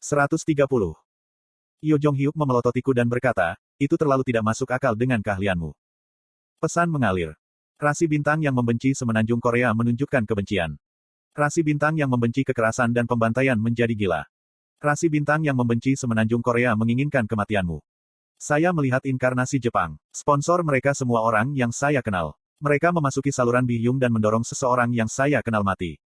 130. Yo Jong-hyuk memelototiku dan berkata, itu terlalu tidak masuk akal dengan keahlianmu. Pesan mengalir. Rasi bintang yang membenci semenanjung Korea menunjukkan kebencian. Rasi bintang yang membenci kekerasan dan pembantaian menjadi gila. Rasi bintang yang membenci semenanjung Korea menginginkan kematianmu. Saya melihat inkarnasi Jepang. Sponsor mereka semua orang yang saya kenal. Mereka memasuki saluran Bihyung dan mendorong seseorang yang saya kenal mati.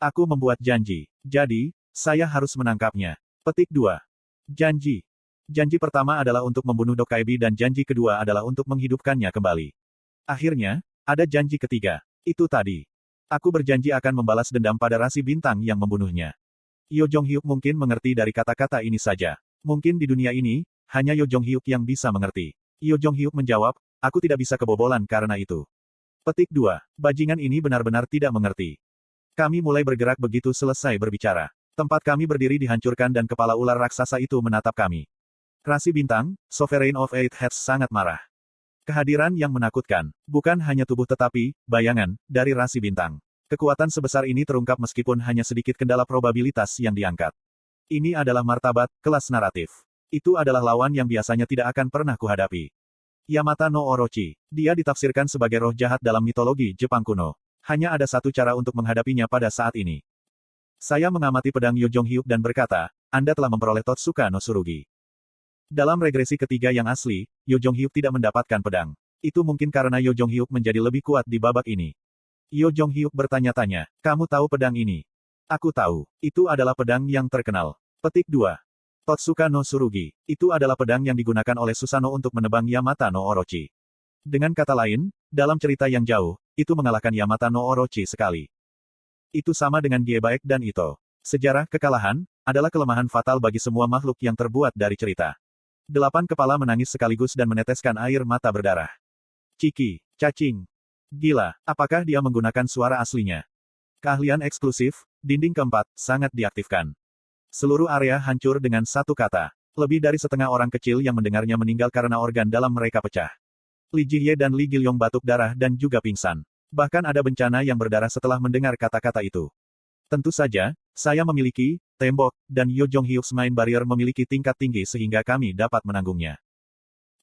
Aku membuat janji. Jadi, saya harus menangkapnya. Petik 2. Janji. Janji pertama adalah untuk membunuh Dokkaebi dan janji kedua adalah untuk menghidupkannya kembali. Akhirnya, ada janji ketiga. Itu tadi. Aku berjanji akan membalas dendam pada rasi bintang yang membunuhnya. Yo Jong-hyuk mungkin mengerti dari kata-kata ini saja. Mungkin di dunia ini, hanya Yo Jong-hyuk yang bisa mengerti. Yo Jong-hyuk menjawab, aku tidak bisa kebobolan karena itu. Petik 2. Bajingan ini benar-benar tidak mengerti. Kami mulai bergerak begitu selesai berbicara. Tempat kami berdiri dihancurkan dan kepala ular raksasa itu menatap kami. Rasi bintang, Sovereign of Eight Heads sangat marah. Kehadiran yang menakutkan, bukan hanya tubuh tetapi, bayangan, dari rasi bintang. Kekuatan sebesar ini terungkap meskipun hanya sedikit kendala probabilitas yang diangkat. Ini adalah martabat, kelas naratif. Itu adalah lawan yang biasanya tidak akan pernah kuhadapi. Yamata no Orochi. Dia ditafsirkan sebagai roh jahat dalam mitologi Jepang kuno. Hanya ada satu cara untuk menghadapinya pada saat ini. Saya mengamati pedang Yo Jong-hyuk dan berkata, Anda telah memperoleh Totsuka no Tsurugi. Dalam regresi ketiga yang asli, Yo Jong-hyuk tidak mendapatkan pedang. Itu mungkin karena Yo Jong-hyuk menjadi lebih kuat di babak ini. Yo Jong-hyuk bertanya-tanya, kamu tahu pedang ini? Aku tahu. Itu adalah pedang yang terkenal. Petik 2. Totsuka no Tsurugi. Itu adalah pedang yang digunakan oleh Susanoo untuk menebang Yamata no Orochi. Dengan kata lain, dalam cerita yang jauh, itu mengalahkan Yamata no Orochi sekali. Itu sama dengan Giebaek dan Ito. Sejarah kekalahan adalah kelemahan fatal bagi semua makhluk yang terbuat dari cerita. 8 kepala menangis sekaligus dan meneteskan air mata berdarah. Ciki, cacing. Gila, apakah dia menggunakan suara aslinya? Keahlian eksklusif, dinding keempat, sangat diaktifkan. Seluruh area hancur dengan satu kata. Lebih dari setengah orang kecil yang mendengarnya meninggal karena organ dalam mereka pecah. Li Jihye dan Li Gilyong batuk darah dan juga pingsan. Bahkan ada bencana yang berdarah setelah mendengar kata-kata itu. Tentu saja, saya memiliki tembok, dan Yo Jong-hyuk's Mind Barrier memiliki tingkat tinggi sehingga kami dapat menanggungnya.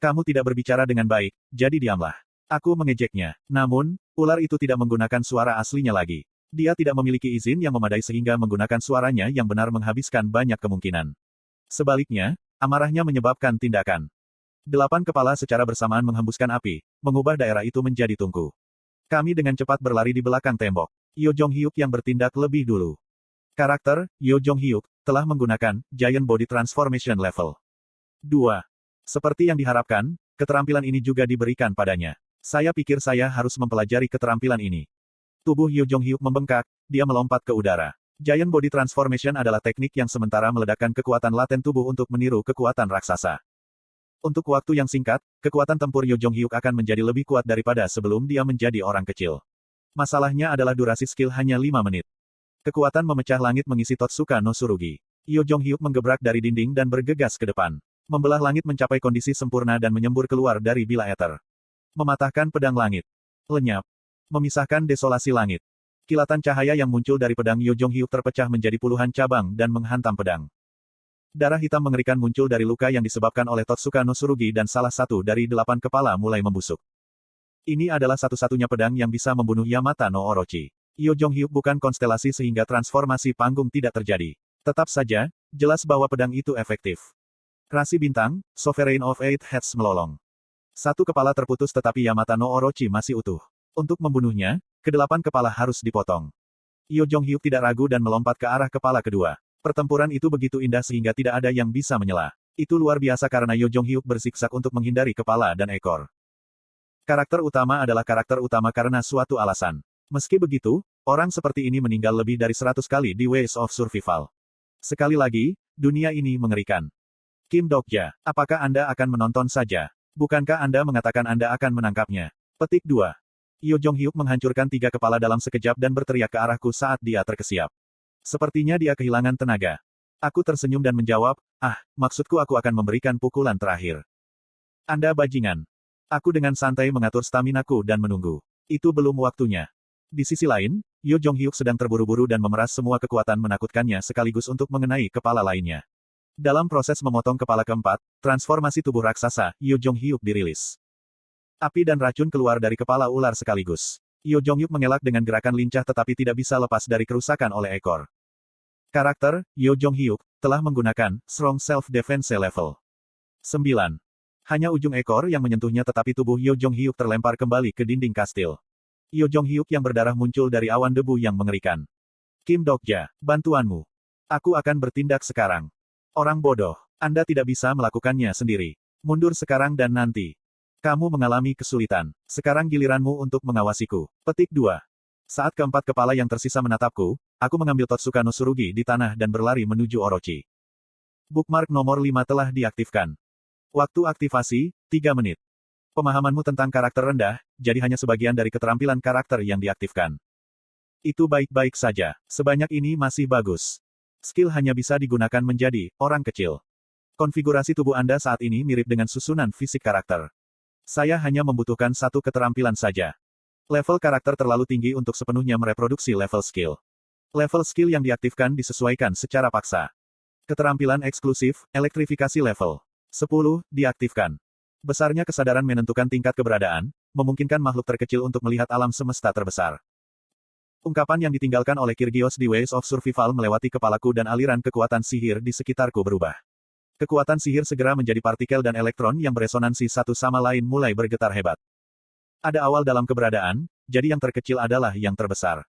Kamu tidak berbicara dengan baik, jadi diamlah. Aku mengejeknya. Namun, ular itu tidak menggunakan suara aslinya lagi. Dia tidak memiliki izin yang memadai sehingga menggunakan suaranya yang benar menghabiskan banyak kemungkinan. Sebaliknya, amarahnya menyebabkan tindakan. 8 kepala secara bersamaan menghembuskan api, mengubah daerah itu menjadi tungku. Kami dengan cepat berlari di belakang tembok. Yo Jong-hyuk yang bertindak lebih dulu. Karakter, Yo Jong-hyuk, telah menggunakan Giant Body Transformation Level 2. Seperti yang diharapkan, keterampilan ini juga diberikan padanya. Saya pikir saya harus mempelajari keterampilan ini. Tubuh Yo Jong-hyuk membengkak, dia melompat ke udara. Giant Body Transformation adalah teknik yang sementara meledakkan kekuatan laten tubuh untuk meniru kekuatan raksasa. Untuk waktu yang singkat, kekuatan tempur Yo Jong-hyuk akan menjadi lebih kuat daripada sebelum dia menjadi orang kecil. Masalahnya adalah durasi skill hanya 5 menit. Kekuatan memecah langit mengisi Totsuka no Tsurugi. Yo Jong-hyuk menggebrak dari dinding dan bergegas ke depan. Membelah langit mencapai kondisi sempurna dan menyembur keluar dari bila ether. Mematahkan pedang langit. Lenyap. Memisahkan desolasi langit. Kilatan cahaya yang muncul dari pedang Yo Jong-hyuk terpecah menjadi puluhan cabang dan menghantam pedang. Darah hitam mengerikan muncul dari luka yang disebabkan oleh Totsuka no Tsurugi dan salah satu dari 8 kepala mulai membusuk. Ini adalah satu-satunya pedang yang bisa membunuh Yamata no Orochi. Yo Jong-hyuk bukan konstelasi sehingga transformasi panggung tidak terjadi. Tetap saja, jelas bahwa pedang itu efektif. Rasi bintang, Sovereign of Eight Heads melolong. Satu kepala terputus tetapi Yamata no Orochi masih utuh. Untuk membunuhnya, ke-8 kepala harus dipotong. Yo Jong-hyuk tidak ragu dan melompat ke arah kepala kedua. Pertempuran itu begitu indah sehingga tidak ada yang bisa menyela. Itu luar biasa karena Yo Jong-hyuk berzigzag untuk menghindari kepala dan ekor. Karakter utama adalah karakter utama karena suatu alasan. Meski begitu, orang seperti ini meninggal lebih dari 100 kali di Ways of Survival. Sekali lagi, dunia ini mengerikan. Kim Dokja, apakah Anda akan menonton saja? Bukankah Anda mengatakan Anda akan menangkapnya? Petik 2. Yo Jong-hyuk menghancurkan 3 kepala dalam sekejap dan berteriak ke arahku saat dia terkesiap. Sepertinya dia kehilangan tenaga. Aku tersenyum dan menjawab, maksudku aku akan memberikan pukulan terakhir. Anda bajingan. Aku dengan santai mengatur staminaku dan menunggu. Itu belum waktunya. Di sisi lain, Yo Jong-hyuk sedang terburu-buru dan memeras semua kekuatan menakutkannya sekaligus untuk mengenai kepala lainnya. Dalam proses memotong kepala keempat, transformasi tubuh raksasa, Yo Jong-hyuk dirilis. Api dan racun keluar dari kepala ular sekaligus. Yo Jong-hyuk mengelak dengan gerakan lincah tetapi tidak bisa lepas dari kerusakan oleh ekor. Karakter, Yo Jong-hyuk, telah menggunakan Strong Self-Defense level 9. Hanya ujung ekor yang menyentuhnya tetapi tubuh Yo Jong-hyuk terlempar kembali ke dinding kastil. Yo Jong-hyuk yang berdarah muncul dari awan debu yang mengerikan. Kim Dokja, bantuanmu. Aku akan bertindak sekarang. Orang bodoh, Anda tidak bisa melakukannya sendiri. Mundur sekarang dan nanti. Kamu mengalami kesulitan. Sekarang giliranmu untuk mengawasiku. Petik 2. Saat keempat kepala yang tersisa menatapku, aku mengambil Totsuka no Tsurugi di tanah dan berlari menuju Orochi. Bookmark nomor 5 telah diaktifkan. Waktu aktivasi, 3 menit. Pemahamanmu tentang karakter rendah, jadi hanya sebagian dari keterampilan karakter yang diaktifkan. Itu baik-baik saja. Sebanyak ini masih bagus. Skill hanya bisa digunakan menjadi orang kecil. Konfigurasi tubuh Anda saat ini mirip dengan susunan fisik karakter. Saya hanya membutuhkan satu keterampilan saja. Level karakter terlalu tinggi untuk sepenuhnya mereproduksi level skill. Level skill yang diaktifkan disesuaikan secara paksa. Keterampilan eksklusif, elektrifikasi level 10, diaktifkan. Besarnya kesadaran menentukan tingkat keberadaan, memungkinkan makhluk terkecil untuk melihat alam semesta terbesar. Ungkapan yang ditinggalkan oleh Kyrgios di Ways of Survival melewati kepalaku dan aliran kekuatan sihir di sekitarku berubah. Kekuatan sihir segera menjadi partikel dan elektron yang beresonansi satu sama lain mulai bergetar hebat. Ada awal dalam keberadaan, jadi yang terkecil adalah yang terbesar.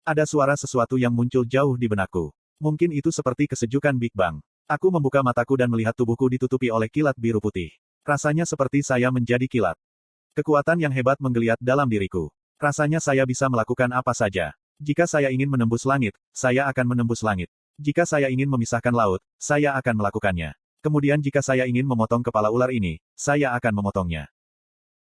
Ada suara sesuatu yang muncul jauh di benakku. Mungkin itu seperti kesejukan Big Bang. Aku membuka mataku dan melihat tubuhku ditutupi oleh kilat biru putih. Rasanya seperti saya menjadi kilat. Kekuatan yang hebat menggeliat dalam diriku. Rasanya saya bisa melakukan apa saja. Jika saya ingin menembus langit, saya akan menembus langit. Jika saya ingin memisahkan laut, saya akan melakukannya. Kemudian jika saya ingin memotong kepala ular ini, saya akan memotongnya.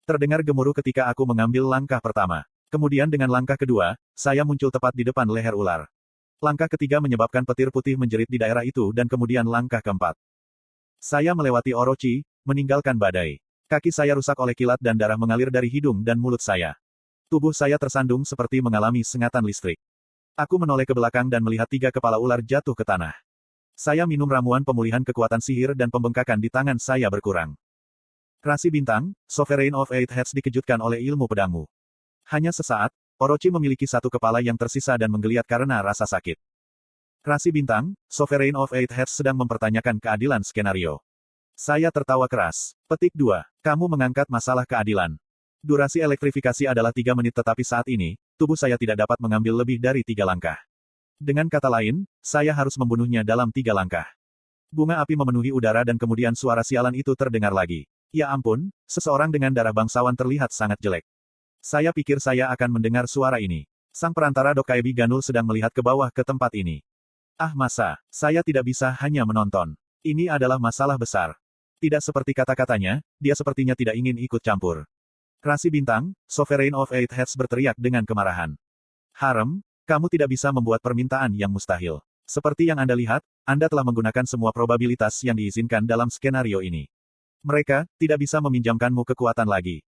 Terdengar gemuruh ketika aku mengambil langkah pertama. Kemudian dengan langkah kedua, saya muncul tepat di depan leher ular. Langkah ketiga menyebabkan petir putih menjerit di daerah itu dan kemudian langkah keempat. Saya melewati Orochi, meninggalkan badai. Kaki saya rusak oleh kilat dan darah mengalir dari hidung dan mulut saya. Tubuh saya tersandung seperti mengalami sengatan listrik. Aku menoleh ke belakang dan melihat 3 kepala ular jatuh ke tanah. Saya minum ramuan pemulihan kekuatan sihir dan pembengkakan di tangan saya berkurang. Rasi bintang, Sovereign of Eight Heads dikejutkan oleh ilmu pedangmu. Hanya sesaat, Orochi memiliki 1 kepala yang tersisa dan menggeliat karena rasa sakit. Rasi bintang, Sovereign of Eight Heads sedang mempertanyakan keadilan skenario. Saya tertawa keras. Petik 2. Kamu mengangkat masalah keadilan. Durasi elektrifikasi adalah 3 menit tetapi saat ini, tubuh saya tidak dapat mengambil lebih dari 3 langkah. Dengan kata lain, saya harus membunuhnya dalam 3 langkah. Bunga api memenuhi udara dan kemudian suara sialan itu terdengar lagi. Ya ampun, seseorang dengan darah bangsawan terlihat sangat jelek. Saya pikir saya akan mendengar suara ini. Sang perantara Dokkaebi Ganul sedang melihat ke bawah ke tempat ini. Ah masa, saya tidak bisa hanya menonton. Ini adalah masalah besar. Tidak seperti kata-katanya, dia sepertinya tidak ingin ikut campur. Rasi bintang, Sovereign of Eight Heads berteriak dengan kemarahan. Harem, kamu tidak bisa membuat permintaan yang mustahil. Seperti yang Anda lihat, Anda telah menggunakan semua probabilitas yang diizinkan dalam skenario ini. Mereka tidak bisa meminjamkanmu kekuatan lagi.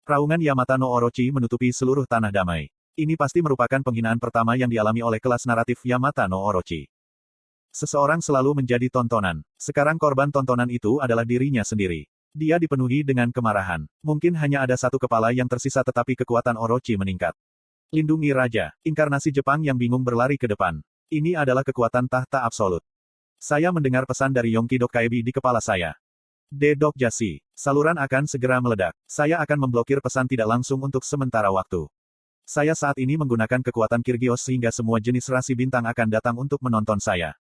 Raungan Yamata no Orochi menutupi seluruh tanah damai. Ini pasti merupakan penghinaan pertama yang dialami oleh kelas naratif Yamata no Orochi. Seseorang selalu menjadi tontonan. Sekarang korban tontonan itu adalah dirinya sendiri. Dia dipenuhi dengan kemarahan. Mungkin hanya ada 1 kepala yang tersisa tetapi kekuatan Orochi meningkat. Lindungi Raja. Inkarnasi Jepang yang bingung berlari ke depan. Ini adalah kekuatan tahta absolut. Saya mendengar pesan dari Yonki Dokkaebi di kepala saya. Dedok Jasi. Saluran akan segera meledak. Saya akan memblokir pesan tidak langsung untuk sementara waktu. Saya saat ini menggunakan kekuatan Kyrgios sehingga semua jenis rasi bintang akan datang untuk menonton saya.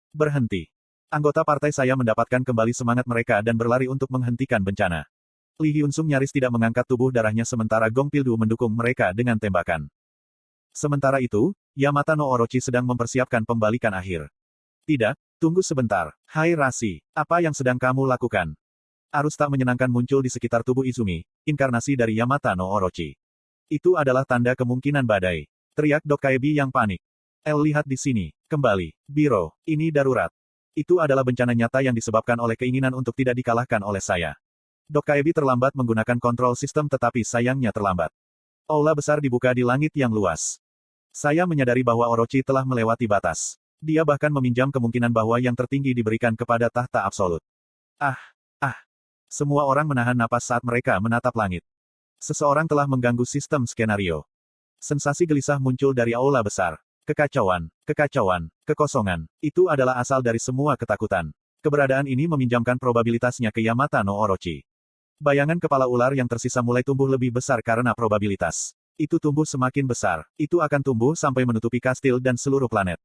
Berhenti. Anggota partai saya mendapatkan kembali semangat mereka dan berlari untuk menghentikan bencana. Lee Hyun-sung nyaris tidak mengangkat tubuh darahnya sementara Gong Pildu mendukung mereka dengan tembakan. Sementara itu, Yamata no Orochi sedang mempersiapkan pembalikan akhir. Tidak, tunggu sebentar. Hai Rasi, apa yang sedang kamu lakukan? Arus tak menyenangkan muncul di sekitar tubuh Izumi, inkarnasi dari Yamata no Orochi. Itu adalah tanda kemungkinan badai. Teriak Dokkaebi yang panik. Lihat di sini. Kembali. Biro, ini darurat. Itu adalah bencana nyata yang disebabkan oleh keinginan untuk tidak dikalahkan oleh saya. Dokkaebi terlambat menggunakan kontrol sistem tetapi sayangnya terlambat. Aula besar dibuka di langit yang luas. Saya menyadari bahwa Orochi telah melewati batas. Dia bahkan meminjam kemungkinan bahwa yang tertinggi diberikan kepada tahta absolut. Ah, ah. Semua orang menahan napas saat mereka menatap langit. Seseorang telah mengganggu sistem skenario. Sensasi gelisah muncul dari aula besar. Kekacauan, kekacauan, kekosongan. Itu adalah asal dari semua ketakutan. Keberadaan ini meminjamkan probabilitasnya ke Yamata no Orochi. Bayangan kepala ular yang tersisa mulai tumbuh lebih besar karena probabilitas. Itu tumbuh semakin besar. Itu akan tumbuh sampai menutupi kastil dan seluruh planet.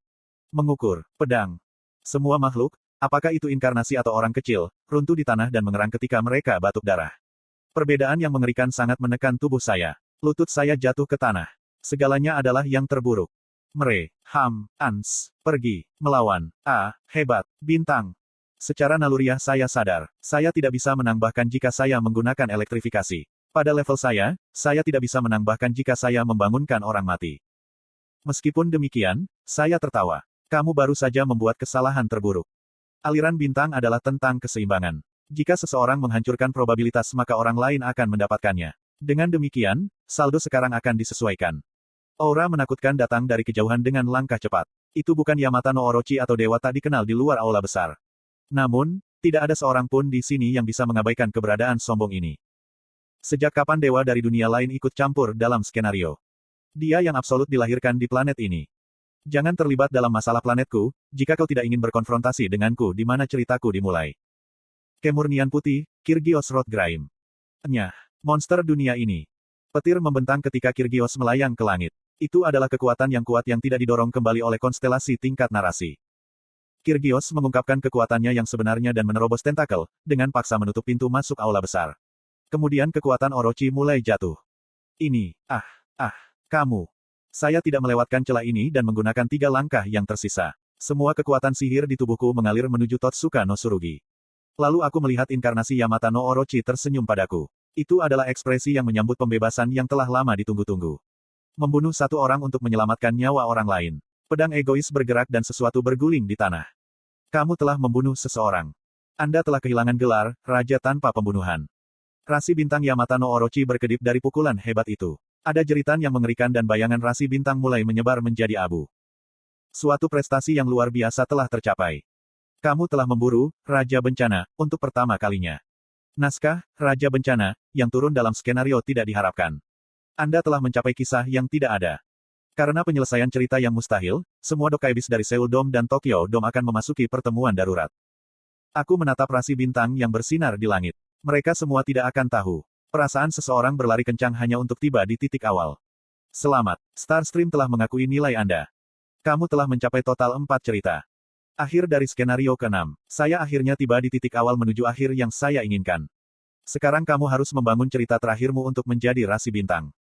Mengukur, pedang. Semua makhluk, apakah itu inkarnasi atau orang kecil, runtuh di tanah dan mengerang ketika mereka batuk darah. Perbedaan yang mengerikan sangat menekan tubuh saya. Lutut saya jatuh ke tanah. Segalanya adalah yang terburuk. Ans, pergi, melawan, hebat, bintang. Secara naluriah saya sadar, saya tidak bisa menang bahkan jika saya menggunakan elektrifikasi. Pada level saya tidak bisa menang bahkan jika saya membangunkan orang mati. Meskipun demikian, saya tertawa. Kamu baru saja membuat kesalahan terburuk. Aliran bintang adalah tentang keseimbangan. Jika seseorang menghancurkan probabilitas maka orang lain akan mendapatkannya. Dengan demikian, saldo sekarang akan disesuaikan. Aura menakutkan datang dari kejauhan dengan langkah cepat. Itu bukan Yamata no Orochi atau dewa tak dikenal di luar aula besar. Namun, tidak ada seorang pun di sini yang bisa mengabaikan keberadaan sombong ini. Sejak kapan dewa dari dunia lain ikut campur dalam skenario? Dia yang absolut dilahirkan di planet ini. Jangan terlibat dalam masalah planetku, jika kau tidak ingin berkonfrontasi denganku di mana ceritaku dimulai. Kemurnian putih, Kyrgios Rothgrim. Nyah, monster dunia ini. Petir membentang ketika Kyrgios melayang ke langit. Itu adalah kekuatan yang kuat yang tidak didorong kembali oleh konstelasi tingkat narasi. Kyrgios mengungkapkan kekuatannya yang sebenarnya dan menerobos tentakel, dengan paksa menutup pintu masuk aula besar. Kemudian kekuatan Orochi mulai jatuh. Ini, kamu. Saya tidak melewatkan celah ini dan menggunakan 3 langkah yang tersisa. Semua kekuatan sihir di tubuhku mengalir menuju Totsuka no Tsurugi. Lalu aku melihat inkarnasi Yamata no Orochi tersenyum padaku. Itu adalah ekspresi yang menyambut pembebasan yang telah lama ditunggu-tunggu. Membunuh satu orang untuk menyelamatkan nyawa orang lain. Pedang egois bergerak dan sesuatu berguling di tanah. Kamu telah membunuh seseorang. Anda telah kehilangan gelar, Raja tanpa pembunuhan. Rasi bintang Yamata no Orochi berkedip dari pukulan hebat itu. Ada jeritan yang mengerikan dan bayangan rasi bintang mulai menyebar menjadi abu. Suatu prestasi yang luar biasa telah tercapai. Kamu telah memburu, Raja Bencana, untuk pertama kalinya. Naskah, Raja Bencana, yang turun dalam skenario tidak diharapkan. Anda telah mencapai kisah yang tidak ada. Karena penyelesaian cerita yang mustahil, semua dokaibis dari Seoul Dome dan Tokyo Dome akan memasuki pertemuan darurat. Aku menatap rasi bintang yang bersinar di langit. Mereka semua tidak akan tahu. Perasaan seseorang berlari kencang hanya untuk tiba di titik awal. Selamat, Starstream telah mengakui nilai Anda. Kamu telah mencapai total 4 cerita. Akhir dari skenario ke-6. Saya akhirnya tiba di titik awal menuju akhir yang saya inginkan. Sekarang kamu harus membangun cerita terakhirmu untuk menjadi rasi bintang.